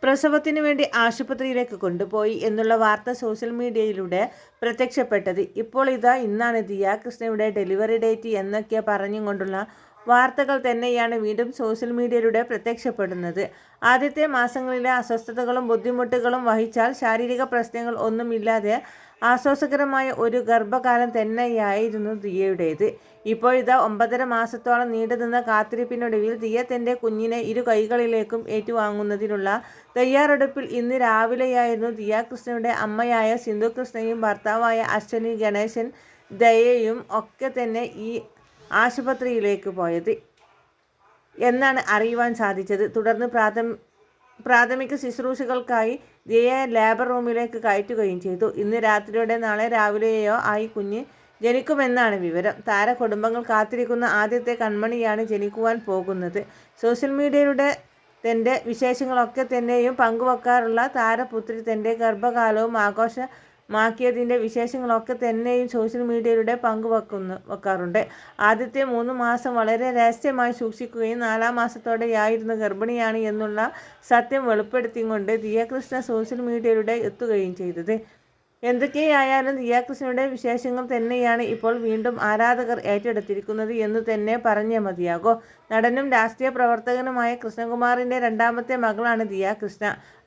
പ്രസവത്തിന് വേണ്ടി ആശുപത്രിയിലേക്ക് കൊണ്ടുപോയി എന്നുള്ള വാർത്ത സോഷ്യൽ മീഡിയയിലൂടെ പ്രത്യക്ഷപ്പെട്ടത്. ഇപ്പോൾ ഇന്നാണ് ദിയ കൃഷ്ണയുടെ ഡെലിവറി ഡേറ്റ് എന്നൊക്കെ പറഞ്ഞുകൊണ്ടുള്ള വാർത്തകൾ തന്നെയാണ് വീണ്ടും സോഷ്യൽ മീഡിയയിലൂടെ പ്രത്യക്ഷപ്പെടുന്നത്. ആദ്യത്തെ മാസങ്ങളിലെ അസ്വസ്ഥതകളും ബുദ്ധിമുട്ടുകളും വഹിച്ചാൽ ശാരീരിക പ്രശ്നങ്ങൾ ഒന്നുമില്ലാതെ ആശ്വാസകരമായ ഒരു ഗർഭകാലം തന്നെയായിരുന്നു ദിയയുടേത്. ഇപ്പോഴിതാ 9.5 മാസത്തോളം നീണ്ടുനിന്ന കാത്തിരിപ്പിനൊടുവിൽ ദിയ തൻ്റെ കുഞ്ഞിനെ ഇരു കൈകളിലേക്കും ഏറ്റുവാങ്ങുന്നതിനുള്ള തയ്യാറെടുപ്പിൽ ഇന്ന് രാവിലെയായിരുന്നു ദിയ കൃഷ്ണയുടെ അമ്മയായ സിന്ധു കൃഷ്ണയും ഭർത്താവായ അശ്വനി ഗണേശൻ ദയയും ഒക്കെ തന്നെ ഈ ആശുപത്രിയിലേക്ക് പോയത് എന്നാണ് അറിയുവാൻ സാധിച്ചത്. തുടർന്ന് പ്രാഥമിക ശുശ്രൂഷകൾക്കായി ദിയയെ ലേബർ റൂമിലേക്ക് കയറ്റുകയും ചെയ്തു. ഇന്ന് രാത്രിയോടെ നാളെ രാവിലെയോ ആയി കുഞ്ഞ് ജനിക്കുമെന്നാണ് വിവരം. താരകുടുംബങ്ങൾ കാത്തിരിക്കുന്ന ആദ്യത്തെ കൺമണിയാണ് ജനിക്കുവാൻ പോകുന്നത്. സോഷ്യൽ മീഡിയയിലൂടെ തൻ്റെ വിശേഷങ്ങളൊക്കെ തന്നെയും പങ്കുവെക്കാറുള്ള താരപുത്രി തൻ്റെ ഗർഭകാലവും ആഘോഷമാക്കിയതിൻ്റെ വിശേഷങ്ങളൊക്കെ തന്നെയും സോഷ്യൽ മീഡിയയിലൂടെ വെക്കാറുണ്ട്. ആദ്യത്തെ 3 മാസം വളരെ രഹസ്യമായി സൂക്ഷിക്കുകയും 4-ാം മാസത്തോടെയായിരുന്നു ഗർഭിണിയാണ് എന്നുള്ള സത്യം വെളിപ്പെടുത്തിക്കൊണ്ട് ദിയ കൃഷ്ണ സോഷ്യൽ മീഡിയയിലൂടെ എത്തുകയും ചെയ്തത്. എന്തൊക്കെയായാലും ദിയ കൃഷ്ണയുടെ വിശേഷങ്ങൾ തന്നെയാണ് ഇപ്പോൾ വീണ്ടും ആരാധകർ ഏറ്റെടുത്തിരിക്കുന്നത് എന്ന് തന്നെ പറഞ്ഞേ മതിയാകൂ. നടനും രാഷ്ട്രീയ പ്രവർത്തകനുമായ കൃഷ്ണകുമാറിൻ്റെ 2ാമത്തെ മകളാണ് ദിയ കൃഷ്ണ.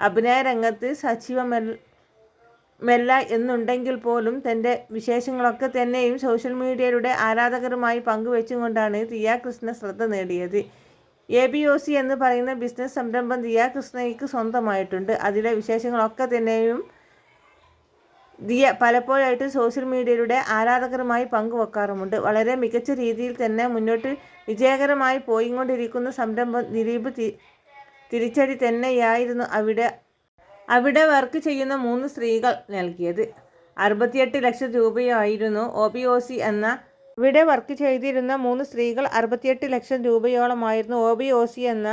അഭിനയ രംഗത്ത് സജീവമല്ല എന്നുണ്ടെങ്കിൽ പോലും തൻ്റെ വിശേഷങ്ങളൊക്കെ തന്നെയും സോഷ്യൽ മീഡിയയിലൂടെ ആരാധകരുമായി പങ്കുവെച്ചുകൊണ്ടാണ് ദിയ കൃഷ്ണ ശ്രദ്ധ നേടിയത്. ABOC എന്ന് പറയുന്ന ബിസിനസ് സംരംഭം ദിയ കൃഷ്ണയ്ക്ക് സ്വന്തമായിട്ടുണ്ട്. അതിലെ വിശേഷങ്ങളൊക്കെ തന്നെയും ദിയ പലപ്പോഴായിട്ട് സോഷ്യൽ മീഡിയയിലൂടെ ആരാധകരുമായി പങ്കുവെക്കാറുമുണ്ട്. വളരെ മികച്ച രീതിയിൽ തന്നെ മുന്നോട്ട് വിജയകരമായി പോയിക്കൊണ്ടിരിക്കുന്ന സംരംഭം ദിലീപ് തിരിച്ചടി തന്നെയായിരുന്നു അവിടെ വർക്ക് ചെയ്യുന്ന 3 സ്ത്രീകൾ നൽകിയത്. 68 ലക്ഷം രൂപയായിരുന്നു OBOC എന്ന ഇവിടെ വർക്ക് ചെയ്തിരുന്ന 3 സ്ത്രീകൾ 68 ലക്ഷം രൂപയോളമായിരുന്നു OBOC എന്ന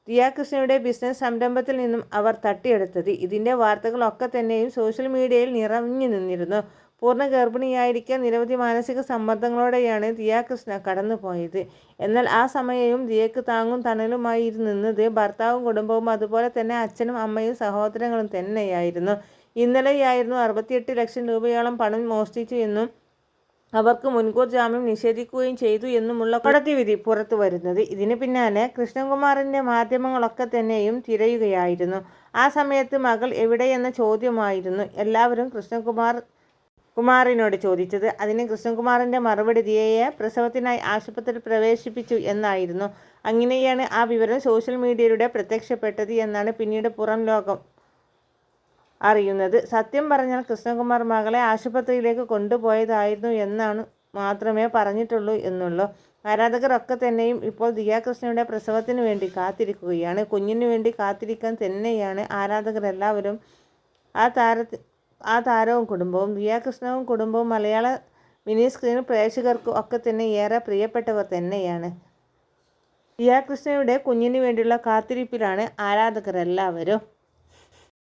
ദിയ കൃഷ്ണയുടെ ബിസിനസ് സംരംഭത്തിൽ നിന്നും അവർ തട്ടിയെടുത്തത്. ഇതിൻ്റെ വാർത്തകളൊക്കെ തന്നെയും സോഷ്യൽ മീഡിയയിൽ നിറഞ്ഞു നിന്നിരുന്നു. പൂർണ്ണ ഗർഭിണിയായിരിക്കെ നിരവധി മാനസിക സമ്മർദ്ദങ്ങളോടെയാണ് ദിയ കൃഷ്ണ കടന്നുപോയത്. എന്നാൽ ആ സമയവും ദിയക്ക് താങ്ങും തണലുമായി നിന്നത് ഭർത്താവും കുടുംബവും അതുപോലെ തന്നെ അച്ഛനും അമ്മയും സഹോദരങ്ങളും തന്നെയായിരുന്നു. ഇന്നലെയായിരുന്നു 68 ലക്ഷം രൂപയോളം പണം മോഷ്ടിച്ചു എന്നും അവർക്ക് മുൻകൂർ ജാമ്യം നിഷേധിക്കുകയും ചെയ്തു എന്നുമുള്ള കോടതി വിധി പുറത്തു വരുന്നത്. ഇതിന് പിന്നാലെ കൃഷ്ണകുമാറിൻ്റെ മാധ്യമങ്ങളൊക്കെ തന്നെയും തിരയുകയായിരുന്നു. ആ സമയത്ത് മകൾ എവിടെയെന്ന ചോദ്യമായിരുന്നു എല്ലാവരും കൃഷ്ണകുമാറിനോട് ചോദിച്ചത്. അതിന് കൃഷ്ണകുമാറിൻ്റെ മറുപടി ദിയയെ പ്രസവത്തിനായി ആശുപത്രിയിൽ പ്രവേശിപ്പിച്ചു എന്നായിരുന്നു. അങ്ങനെയാണ് ആ വിവരം സോഷ്യൽ മീഡിയയിലൂടെ പ്രത്യക്ഷപ്പെട്ടത് എന്നാണ് പിന്നീട് പുറം ലോകം അറിയുന്നത്. സത്യം പറഞ്ഞാൽ കൃഷ്ണകുമാർ മകളെ ആശുപത്രിയിലേക്ക് കൊണ്ടുപോയതായിരുന്നു എന്നാണ് മാത്രമേ പറഞ്ഞിട്ടുള്ളൂ എന്നുള്ളൂ. ആരാധകരൊക്കെ തന്നെയും ഇപ്പോൾ ദിയ കൃഷ്ണയുടെ പ്രസവത്തിന് വേണ്ടി കാത്തിരിക്കുകയാണ്. കുഞ്ഞിന് വേണ്ടി കാത്തിരിക്കാൻ തന്നെയാണ് ആരാധകരെല്ലാവരും. ആ താരവും കുടുംബവും ദിയ കൃഷ്ണവും കുടുംബവും മലയാള മിനി സ്ക്രീൻ പ്രേക്ഷകർക്കും ഒക്കെ തന്നെ ഏറെ പ്രിയപ്പെട്ടവർ തന്നെയാണ്. ദിയ കൃഷ്ണയുടെ കുഞ്ഞിന് വേണ്ടിയുള്ള കാത്തിരിപ്പിലാണ് ആരാധകരെല്ലാവരും.